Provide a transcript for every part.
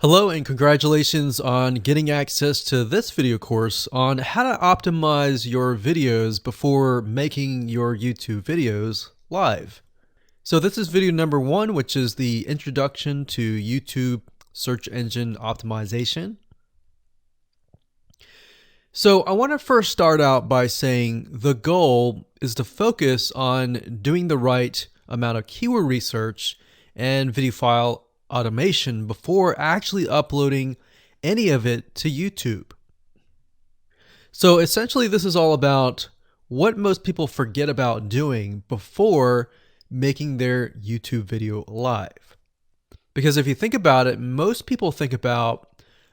Hello and congratulations on getting access to this video course on how to optimize your videos before making your YouTube videos live. So this is video number 1, which is the introduction to YouTube search engine optimization. So I want to first start out by saying the goal is to focus on doing the right amount of keyword research and video file automation before actually uploading any of it to YouTube. So essentially this is all about what most people forget about doing before making their YouTube video live. Because if you think about it, most people think about,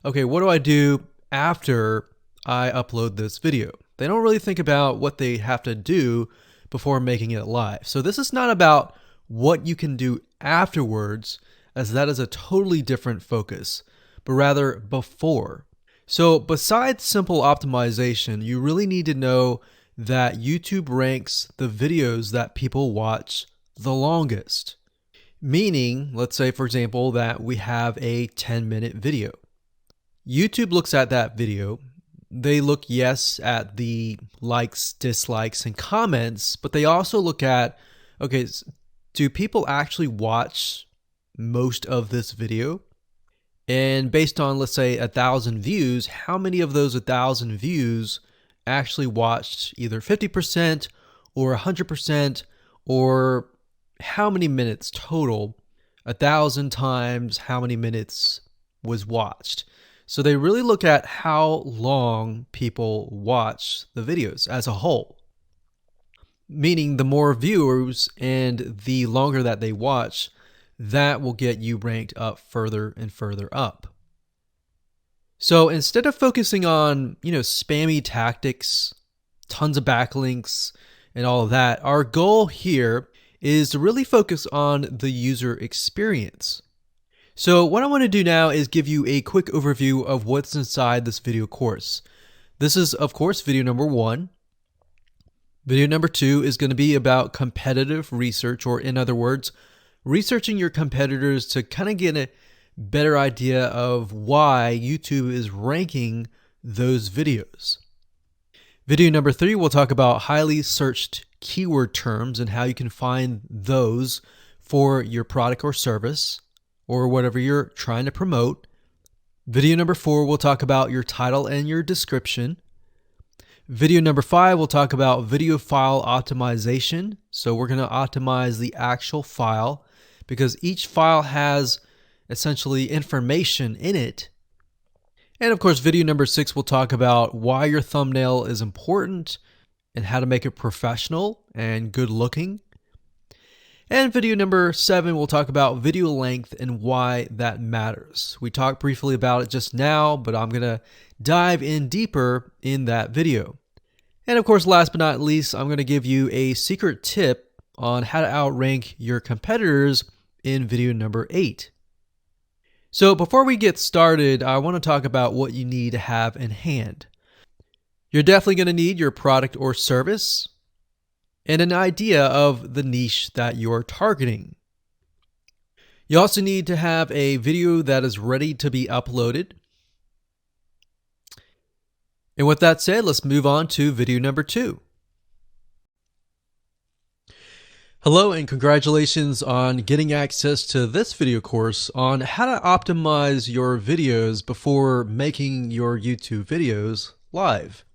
okay, what do I do after I upload this video? They don't really think about what they have to do before making it live. So this is not about what you can do afterwards, as that is a totally different focus, but rather before. So besides simple optimization, you really need to know that YouTube ranks the videos that people watch the longest. Meaning, let's say for example that we have a 10-minute video. YouTube looks at that video. They look, yes, at the likes, dislikes, and comments, but they also look at, okay, do people actually watch most of this video? And based on, let's say, 1,000 views, how many of those 1,000 views actually watched either 50% or 100%, or how many minutes total? 1,000 times how many minutes was watched. So they really look at how long people watch the videos as a whole. Meaning the more viewers and the longer that they watch, that will get you ranked up further and further up. So instead of focusing on, spammy tactics, tons of backlinks, and all of that, our goal here is to really focus on the user experience. So what I want to do now is give you a quick overview of what's inside this video course. This is, of course, video number 1. Video number 2 is going to be about competitive research, or in other words, researching your competitors to kind of get a better idea of why YouTube is ranking those videos. Video number 3, we'll talk about highly searched keyword terms and how you can find those for your product or service or whatever you're trying to promote. Video number 4, we'll talk about your title and your description. Video number 5, we'll talk about video file optimization. So we're going to optimize the actual file, because each file has essentially information in it. And of course, video number 6 will talk about why your thumbnail is important and how to make it professional and good looking. And video number 7 will talk about video length and why that matters. We talked briefly about it just now, but I'm going to dive in deeper in that video. And of course, last but not least, I'm going to give you a secret tip on how to outrank your competitors in video number 8. So before we get started, I want to talk about what you need to have in hand. You're definitely going to need your product or service and an idea of the niche that you're targeting. You also need to have a video that is ready to be uploaded. And with that said, let's move on to video number 2. Hello and congratulations on getting access to this video course on how to optimize your videos before making your YouTube videos live.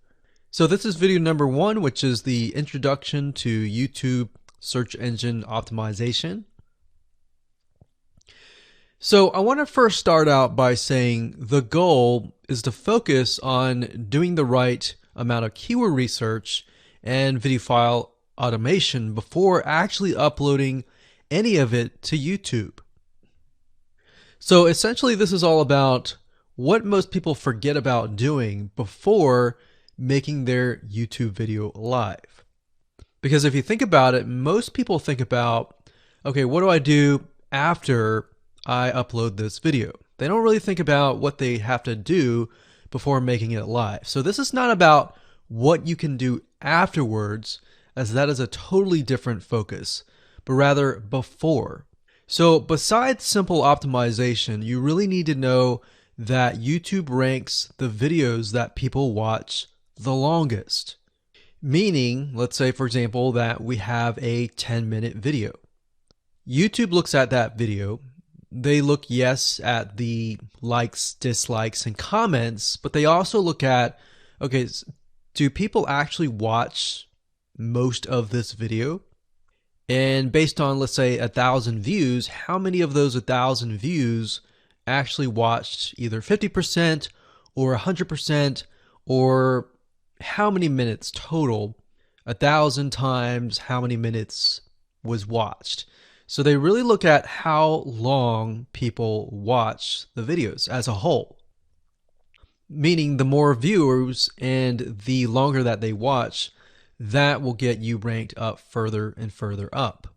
So this is video number 1, which is the introduction to YouTube search engine optimization. So I want to first start out by saying the goal is to focus on doing the right amount of keyword research and video file automation before actually uploading any of it to YouTube. So essentially this is all about what most people forget about doing before making their YouTube video live. Because if you think about it, most people think about, okay, what do I do after I upload this video? They don't really think about what they have to do before making it live. So this is not about what you can do afterwards, as that is a totally different focus, but rather before. So besides simple optimization, you really need to know that YouTube ranks the videos that people watch the longest. Meaning, let's say for example that we have a 10-minute video. YouTube looks at that video. They look, yes, at the likes, dislikes, and comments, but they also look at, okay, do people actually watch most of this video? And based on, let's say, 1,000 views, how many of those 1,000 views actually watched either 50% or 100%, or how many minutes total? 1,000 times how many minutes was watched. So they really look at how long people watch the videos as a whole. Meaning the more viewers and the longer that they watch, that will get you ranked up further and further up.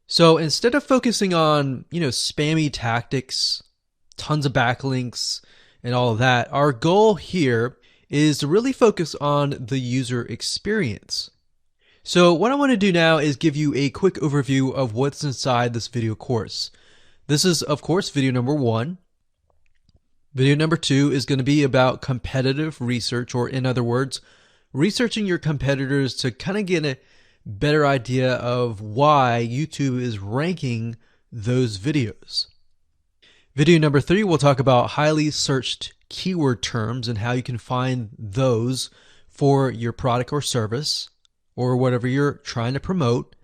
So instead of focusing on, spammy tactics, tons of backlinks, and all of that, our goal here is to really focus on the user experience. So what I want to do now is give you a quick overview of what's inside this video course. This is, of course, video number 1. Video number 2 is going to be about competitive research, or in other words, researching your competitors to kind of get a better idea of why YouTube is ranking those videos. Video number 3, we'll talk about highly searched keyword terms and how you can find those for your product or service or whatever you're trying to promote.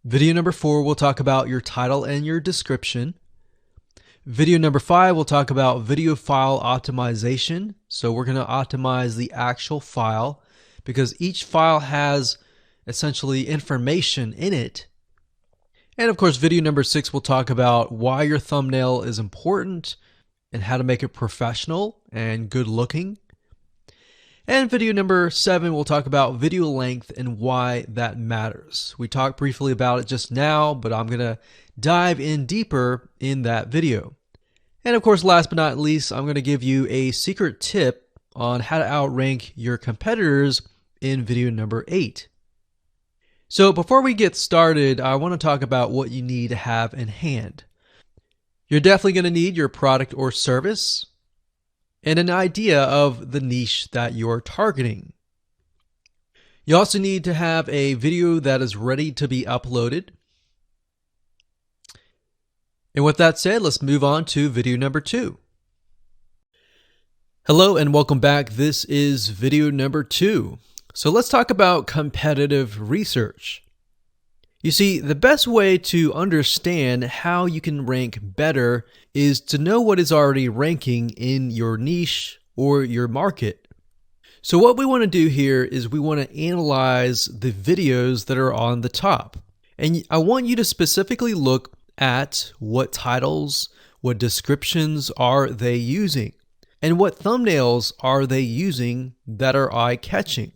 Video number 4, we'll talk about your title and your description. Video number 5, we'll talk about video file optimization. So we're going to optimize the actual file because each file has essentially information in it. And of course, video number 6, we'll talk about why your thumbnail is important and how to make it professional and good looking. And video number 7, we'll talk about video length and why that matters. We talked briefly about it just now, but I'm going to dive in deeper in that video. And of course, last but not least, I'm going to give you a secret tip on how to outrank your competitors in video number 8. So before we get started, I want to talk about what you need to have in hand. You're definitely going to need your product or service and an idea of the niche that you're targeting. You also need to have a video that is ready to be uploaded. And with that said, let's move on to video number 2. Hello and welcome back. This is video number 2. So let's talk about competitive research. You see, the best way to understand how you can rank better is to know what is already ranking in your niche or your market. So what we want to do here is we want to analyze the videos that are on the top. And I want you to specifically look at what titles, what descriptions are they using, and what thumbnails are they using that are eye-catching.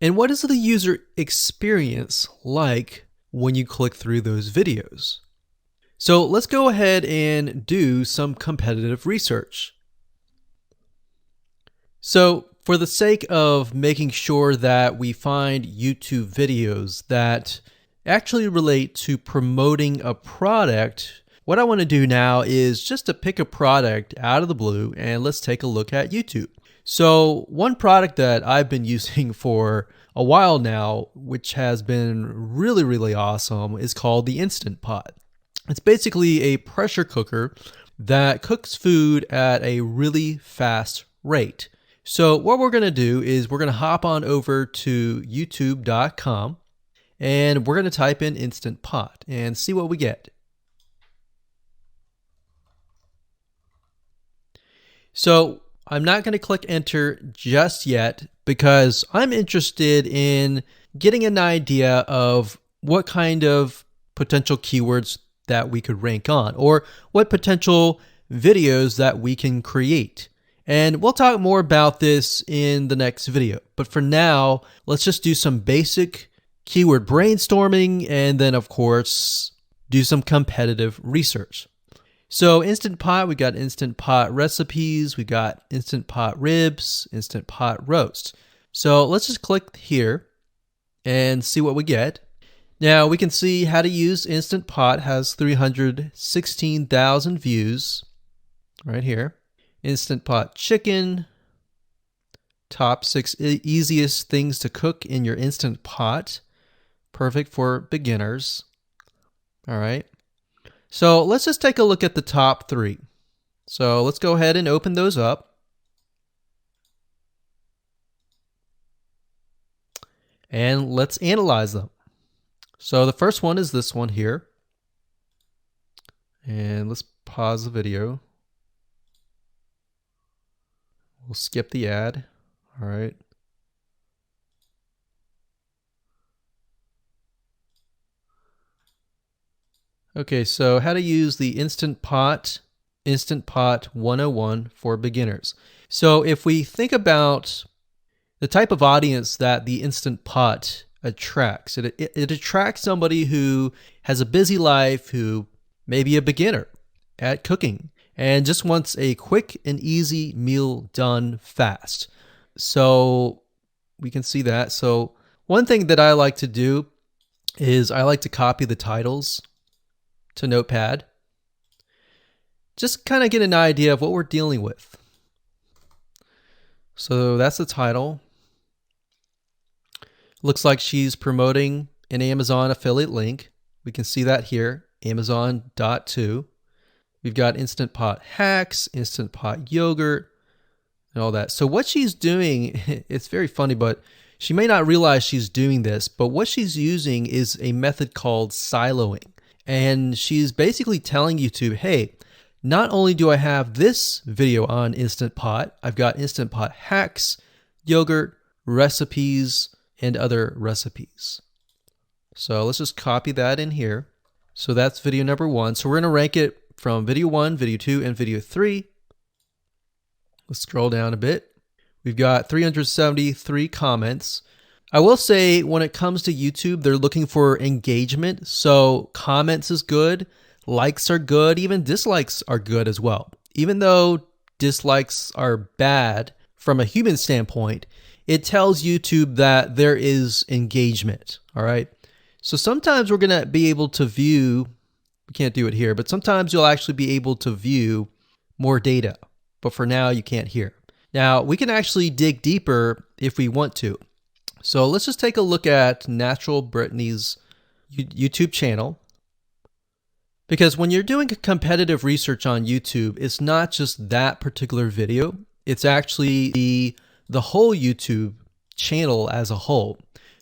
And what is the user experience like when you click through those videos? So let's go ahead and do some competitive research. So for the sake of making sure that we find YouTube videos that actually relate to promoting a product, what I want to do now is just to pick a product out of the blue and let's take a look at YouTube. So one product that I've been using for a while now, which has been really, really awesome, is called the Instant Pot. It's basically a pressure cooker that cooks food at a really fast rate. So what we're going to do is we're going to hop on over to youtube.com and we're going to type in Instant Pot and see what we get. So I'm not going to click enter just yet because I'm interested in getting an idea of what kind of potential keywords that we could rank on or what potential videos that we can create. And we'll talk more about this in the next video. But for now, let's just do some basic keyword brainstorming and then, of course, do some competitive research. So Instant Pot, we got Instant Pot recipes, we got Instant Pot ribs, Instant Pot roast. So let's just click here and see what we get. Now we can see how to use Instant Pot has 316,000 views right here. Instant Pot chicken, top 6 easiest things to cook in your Instant Pot. Perfect for beginners. All right. So let's just take a look at the top 3. So let's go ahead and open those up. And let's analyze them. So the first one is this one here. And let's pause the video. We'll skip the ad. All right. Okay, so how to use the Instant Pot 101 for beginners. So if we think about the type of audience that the Instant Pot attracts, it attracts somebody who has a busy life, who may be a beginner at cooking and just wants a quick and easy meal done fast. So we can see that. So one thing that I like to do is I like to copy the titles to Notepad. Just kind of get an idea of what we're dealing with. So that's the title. Looks like she's promoting an Amazon affiliate link. We can see that here, Amazon.to. We've got Instant Pot hacks, Instant Pot yogurt, and all that. So what she's doing, it's very funny, but she may not realize she's doing this, but what she's using is a method called siloing. And she's basically telling YouTube, hey, not only do I have this video on Instant Pot, I've got Instant Pot hacks, yogurt, recipes, and other recipes. So let's just copy that in here. So that's video number 1. So we're going to rank it from video 1, video 2, and video 3. Let's scroll down a bit. We've got 373 comments. I will say when it comes to YouTube, they're looking for engagement. So comments is good, likes are good, even dislikes are good as well. Even though dislikes are bad from a human standpoint, it tells YouTube that there is engagement. All right. So sometimes we're going to be able to view, we can't do it here, but sometimes you'll actually be able to view more data. But for now, you can't here. Now, we can actually dig deeper if we want to. So let's just take a look at Natural Brittany's YouTube channel. Because when you're doing competitive research on YouTube, it's not just that particular video. It's actually the whole YouTube channel as a whole.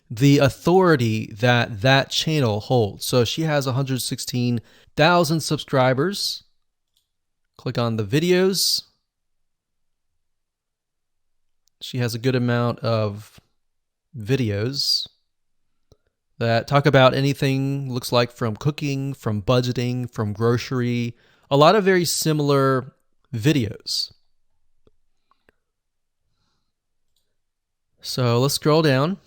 The authority that that channel holds. So she has 116,000 subscribers. Click on the videos. She has a good amount of videos that talk about anything, looks like from cooking, from budgeting, from grocery, a lot of very similar videos. So let's scroll down.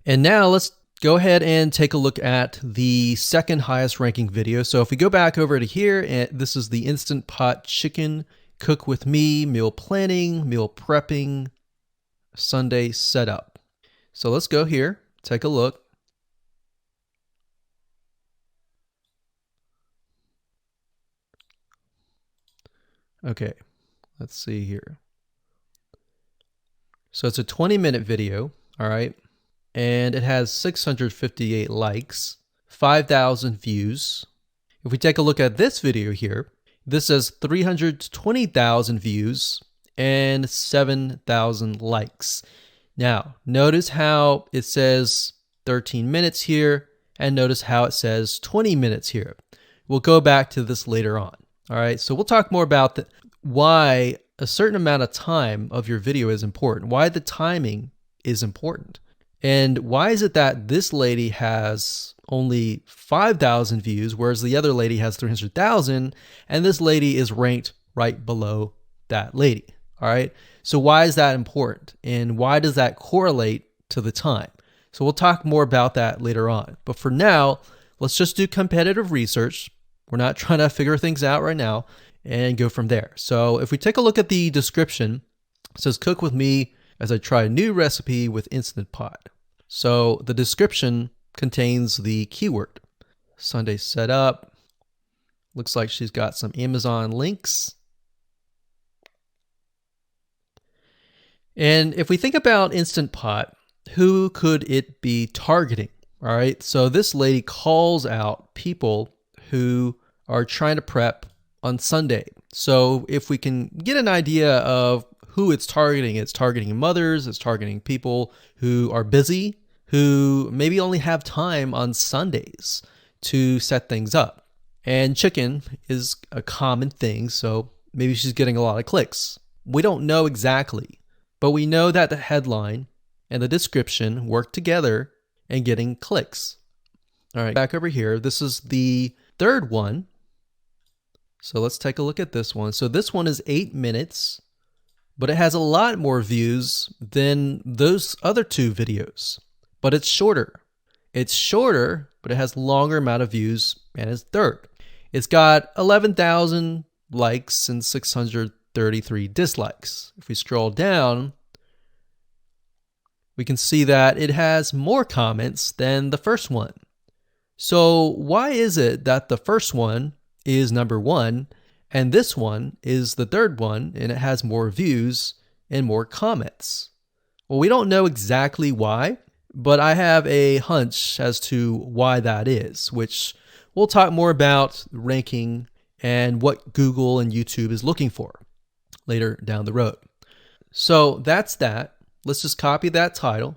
And now let's go ahead and take a look at the second highest ranking video. So if we go back over to here, and this is the Instant Pot chicken, cook with me, meal planning, meal prepping, Sunday setup. So let's go here, take a look. Okay, let's see here. So it's a 20-minute video, all right, and it has 658 likes, 5,000 views. If we take a look at this video here, this has 320,000 views and 7,000 likes. Now, notice how it says 13 minutes here, and notice how it says 20 minutes here. We'll go back to this later on. All right, so we'll talk more about why a certain amount of time of your video is important, why the timing is important. And why is it that this lady has only 5,000 views, whereas the other lady has 300,000, and this lady is ranked right below that lady? All right. So why is that important? And why does that correlate to the time? So we'll talk more about that later on. But for now, let's just do competitive research. We're not trying to figure things out right now and go from there. So if we take a look at the description, it says cook with me as I try a new recipe with Instant Pot. So the description contains the keyword. Sunday setup. Looks like she's got some Amazon links. And if we think about Instant Pot, who could it be targeting? All right, so this lady calls out people who are trying to prep on Sunday. So if we can get an idea of who it's targeting mothers, it's targeting people who are busy, who maybe only have time on Sundays to set things up. And chicken is a common thing, so maybe she's getting a lot of clicks. We don't know exactly, but we know that the headline and the description work together and getting clicks. All right, back over here. This is the third one. So let's take a look at this one. So this one is 8 minutes, but it has a lot more views than those other two videos, but it's shorter. It's shorter, but it has longer amount of views, and it's third. It's got 11,000 likes and 633 dislikes. If we scroll down, we can see that it has more comments than the first one. So why is it that the first one is number one and this one is the third one and it has more views and more comments? Well, we don't know exactly why, but I have a hunch as to why that is, which we'll talk more about ranking and what Google and YouTube is looking for later down the road. So that's that. Let's just copy that title.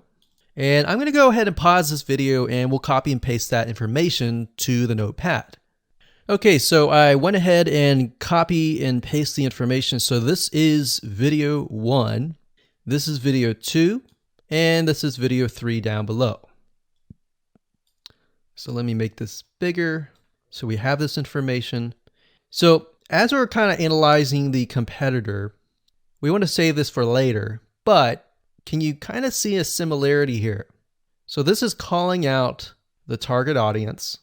And I'm going to go ahead and pause this video and we'll copy and paste that information to the notepad. Okay, so I went ahead and copy and paste the information. So this is video 1, this is video 2, and this is video 3 down below. So let me make this bigger so we have this information. So as we're kind of analyzing the competitor, we want to save this for later, but can you kind of see a similarity here? So this is calling out the target audience.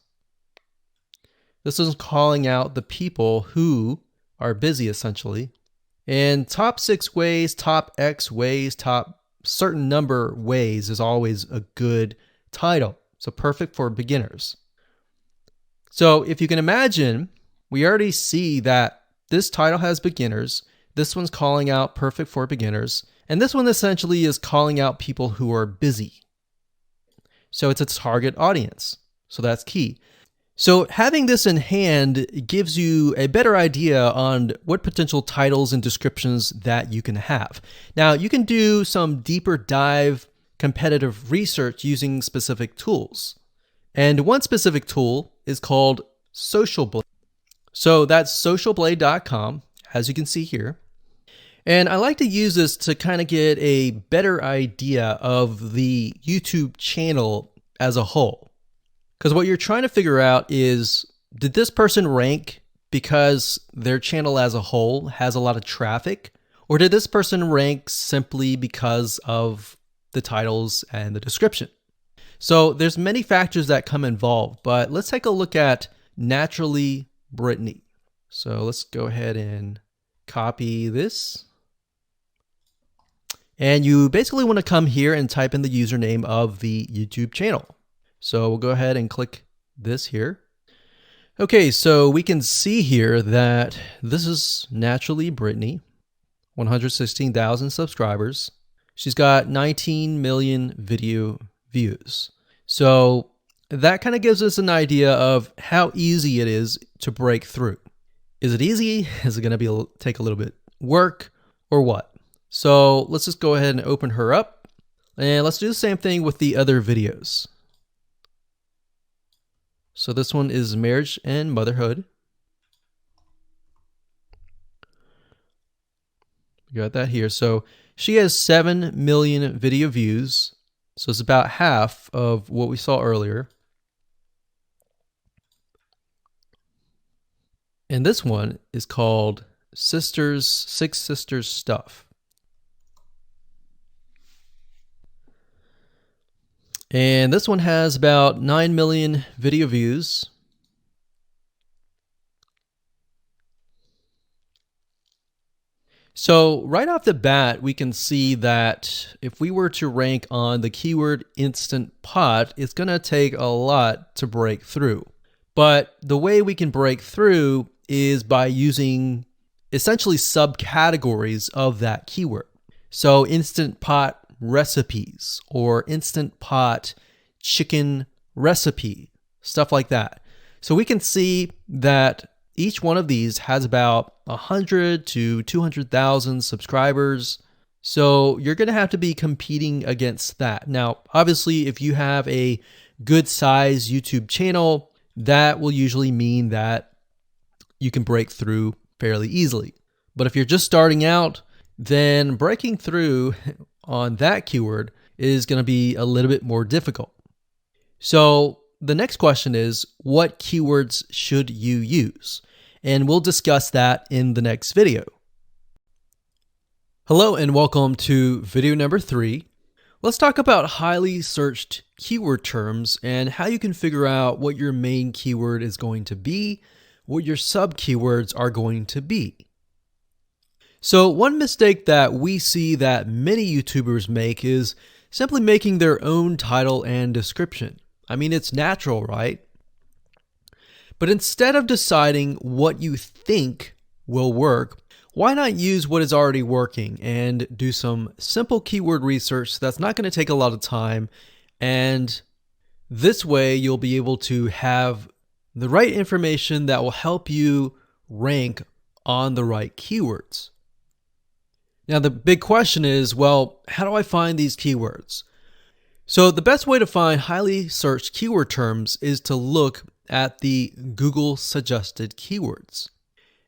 This is calling out the people who are busy essentially. And top 6 ways, top X ways, top certain number ways is always a good title. So perfect for beginners. So if you can imagine, we already see that this title has beginners. This one's calling out perfect for beginners. And this one essentially is calling out people who are busy. So it's a target audience. So that's key. So having this in hand gives you a better idea on what potential titles and descriptions that you can have. Now you can do some deeper dive competitive research using specific tools. And one specific tool is called Social Blade. So that's socialblade.com, as you can see here. And I like to use this to kind of get a better idea of the YouTube channel as a whole. Because what you're trying to figure out is, did this person rank because their channel as a whole has a lot of traffic? Or did this person rank simply because of the titles and the description? So there's many factors that come involved, but let's take a look at Naturally Brittany. So let's go ahead and copy this. And you basically want to come here and type in the username of the YouTube channel. So we'll go ahead and click this here. Okay, so we can see here that this is Naturally Brittany, 116,000 subscribers. She's got 19 million video views. So that kind of gives us an idea of how easy it is to break through. Is it easy? Is it going to take a little bit work or what? So let's just go ahead and open her up and let's do the same thing with the other videos. So this one is marriage and motherhood. We got that here. So she has 7 million video views. So it's about half of what we saw earlier. And this one is called Six Sisters Stuff. And this one has about 9 million video views. So right off the bat, we can see that if we were to rank on the keyword Instant Pot, it's going to take a lot to break through. But the way we can break through is by using essentially subcategories of that keyword. So Instant Pot recipes or Instant Pot chicken recipe, stuff like that. So we can see that each one of these has about 100 to 200,000 subscribers. So you're going to have to be competing against that. Now, obviously, if you have a good size YouTube channel, that will usually mean that you can break through fairly easily. But if you're just starting out, then breaking through on that keyword is going to be a little bit more difficult. So the next question is, what keywords should you use? And we'll discuss that in the next video. Hello and welcome to video number 3. Let's talk about highly searched keyword terms and how you can figure out what your main keyword is going to be, what your sub keywords are going to be. So one mistake that we see that many YouTubers make is simply making their own title and description. I mean, it's natural, right? But instead of deciding what you think will work, why not use what is already working and do some simple keyword research that's not going to take a lot of time, and this way you'll be able to have the right information that will help you rank on the right keywords. Now the big question is, well, how do I find these keywords? So the best way to find highly searched keyword terms is to look at the Google suggested keywords.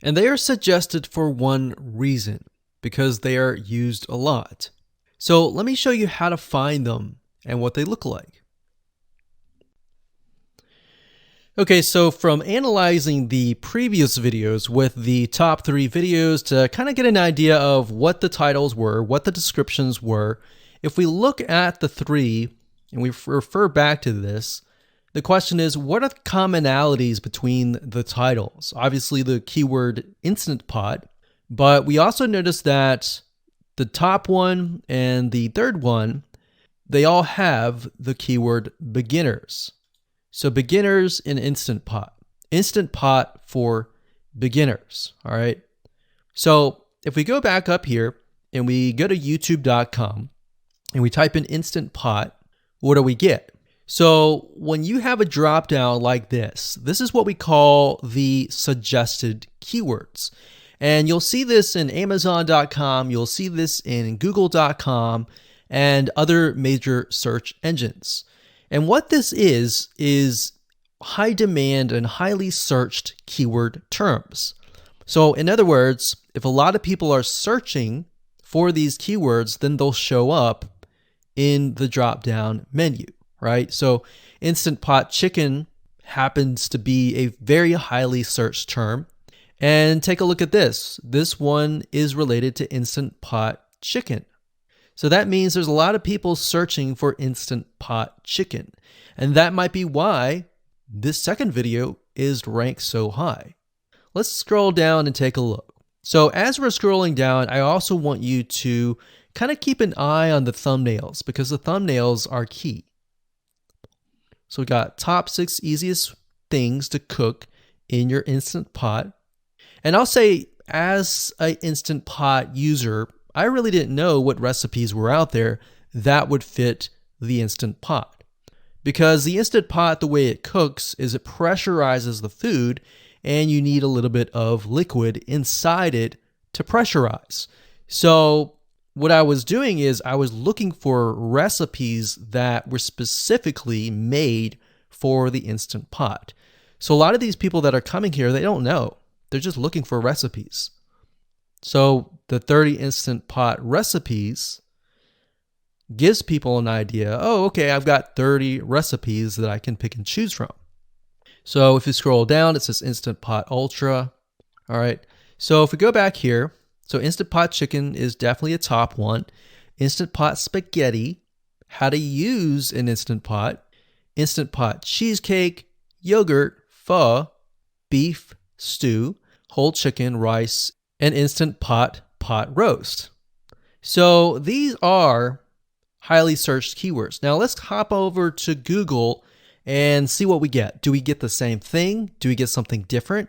And they are suggested for one reason, because they are used a lot. So let me show you how to find them and what they look like. Okay, so from analyzing the previous videos with the top 3 videos to kind of get an idea of what the titles were, what the descriptions were, if we look at the 3 and we refer back to this, the question is, what are the commonalities between the titles? Obviously the keyword Instant Pot, but we also notice that the top one and the third one, they all have the keyword beginners. So beginners in Instant Pot for beginners, all right? So if we go back up here and we go to youtube.com and we type in Instant Pot, what do we get? So when you have a drop down like this is what we call the suggested keywords. And you'll see this in Amazon.com, you'll see this in Google.com and other major search engines. And what this is high demand and highly searched keyword terms. So in other words, if a lot of people are searching for these keywords, then they'll show up in the drop down menu. Right? So Instant Pot chicken happens to be a very highly searched term. And take a look at this. This one is related to Instant Pot chicken. So that means there's a lot of people searching for Instant Pot chicken. And that might be why this second video is ranked so high. Let's scroll down and take a look. So as we're scrolling down, I also want you to kind of keep an eye on the thumbnails because the thumbnails are key. So we got top 6 easiest things to cook in your Instant Pot. And I'll say, as an Instant Pot user, I really didn't know what recipes were out there that would fit the Instant Pot. Because the Instant Pot, the way it cooks is it pressurizes the food and you need a little bit of liquid inside it to pressurize. So what I was doing is I was looking for recipes that were specifically made for the Instant Pot. So a lot of these people that are coming here, they don't know. They're just looking for recipes. So the 30 Instant Pot recipes gives people an idea. Oh, okay, I've got 30 recipes that I can pick and choose from. So if you scroll down, it says Instant Pot Ultra. All right. So if we go back here, so Instant Pot chicken is definitely a top one. Instant Pot spaghetti, how to use an Instant Pot. Instant Pot cheesecake, yogurt, pho, beef stew, whole chicken, rice, and Instant Pot Pot roast. So these are highly searched keywords. Now let's hop over to Google and see what we get. Do we get the same thing? Do we get something different?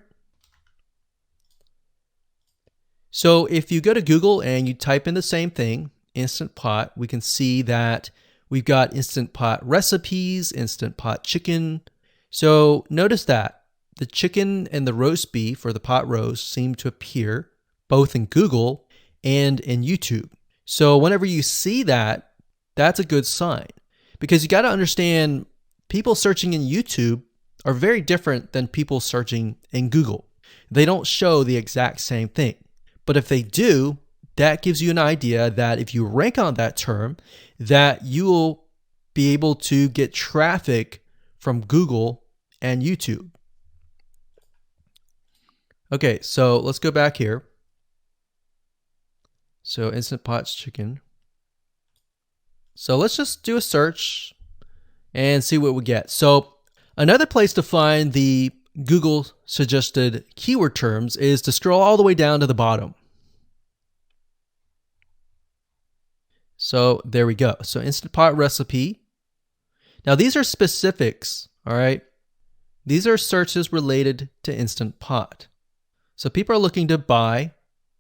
So if you go to Google and you type in the same thing, Instant Pot, we can see that we've got Instant Pot recipes, Instant Pot chicken. So notice that the chicken and the roast beef or the pot roast seem to appear both in Google and in YouTube. So whenever you see that, that's a good sign, because you got to understand people searching in YouTube are very different than people searching in Google. They don't show the exact same thing. But if they do, that gives you an idea that if you rank on that term, that you will be able to get traffic from Google and YouTube. Okay, so let's go back here. So Instant Pot's chicken. So let's just do a search and see what we get. So another place to find the Google suggested keyword terms is to scroll all the way down to the bottom. So there we go. So Instant Pot recipe. Now these are specifics, all right? These are searches related to Instant Pot. So people are looking to buy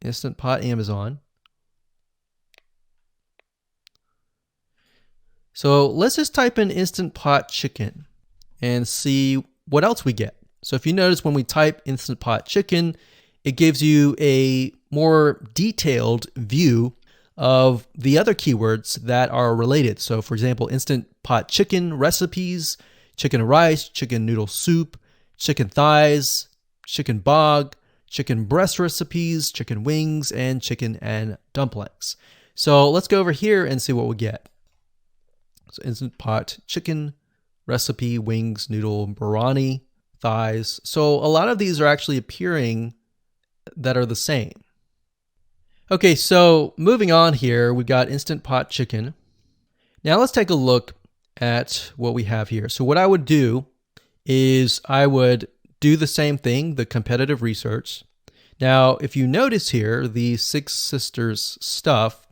Instant Pot Amazon. So let's just type in Instant Pot chicken and see what else we get. So if you notice, when we type Instant Pot chicken, it gives you a more detailed view of the other keywords that are related. So for example, Instant Pot chicken recipes, chicken rice, chicken noodle soup, chicken thighs, chicken bog, chicken breast recipes, chicken wings, and chicken and dumplings. So let's go over here and see what we get. So Instant Pot chicken recipe, wings, noodle, biryani, thighs. So a lot of these are actually appearing that are the same. Okay, so moving on here, we've got Instant Pot chicken. Now let's take a look at what we have here. So what I would do is I would do the same thing, the competitive research. Now, if you notice here, the Six Sisters stuff,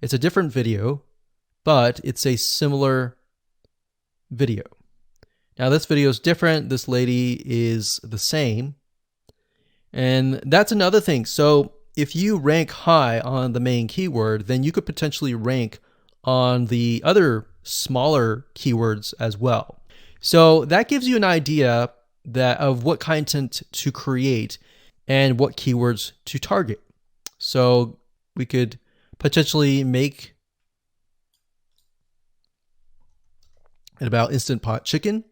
it's a different video, but it's a similar video. Now this video is different. This lady is the same. And that's another thing. So if you rank high on the main keyword, then you could potentially rank on the other smaller keywords as well. So that gives you an idea of what content to create and what keywords to target. So we could potentially make it about Instant Pot chicken.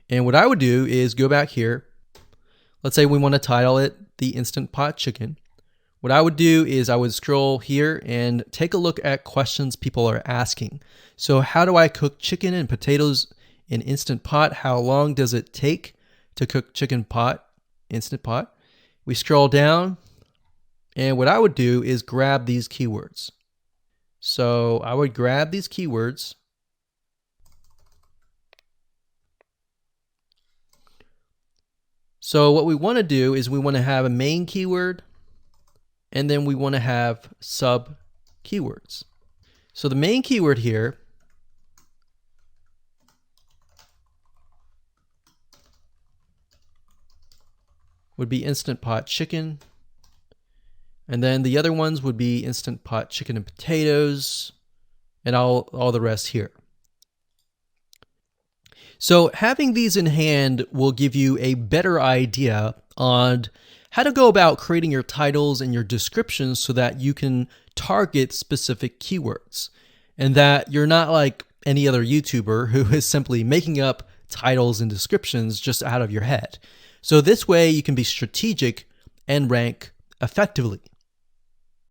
And what I would do is go back here. Let's say we want to title it the Instant Pot chicken. What I would do is I would scroll here and take a look at questions people are asking. So how do I cook chicken and potatoes in Instant Pot? How long does it take to cook chicken pot, Instant Pot? We scroll down, and what I would do is grab these keywords. So I would grab these keywords. So what we want to do is we want to have a main keyword, and then we want to have sub keywords. So the main keyword here would be Instant Pot chicken. And then the other ones would be Instant Pot chicken and potatoes, and all the rest here. So having these in hand will give you a better idea on how to go about creating your titles and your descriptions so that you can target specific keywords, and that you're not like any other YouTuber who is simply making up titles and descriptions just out of your head. So this way you can be strategic and rank effectively.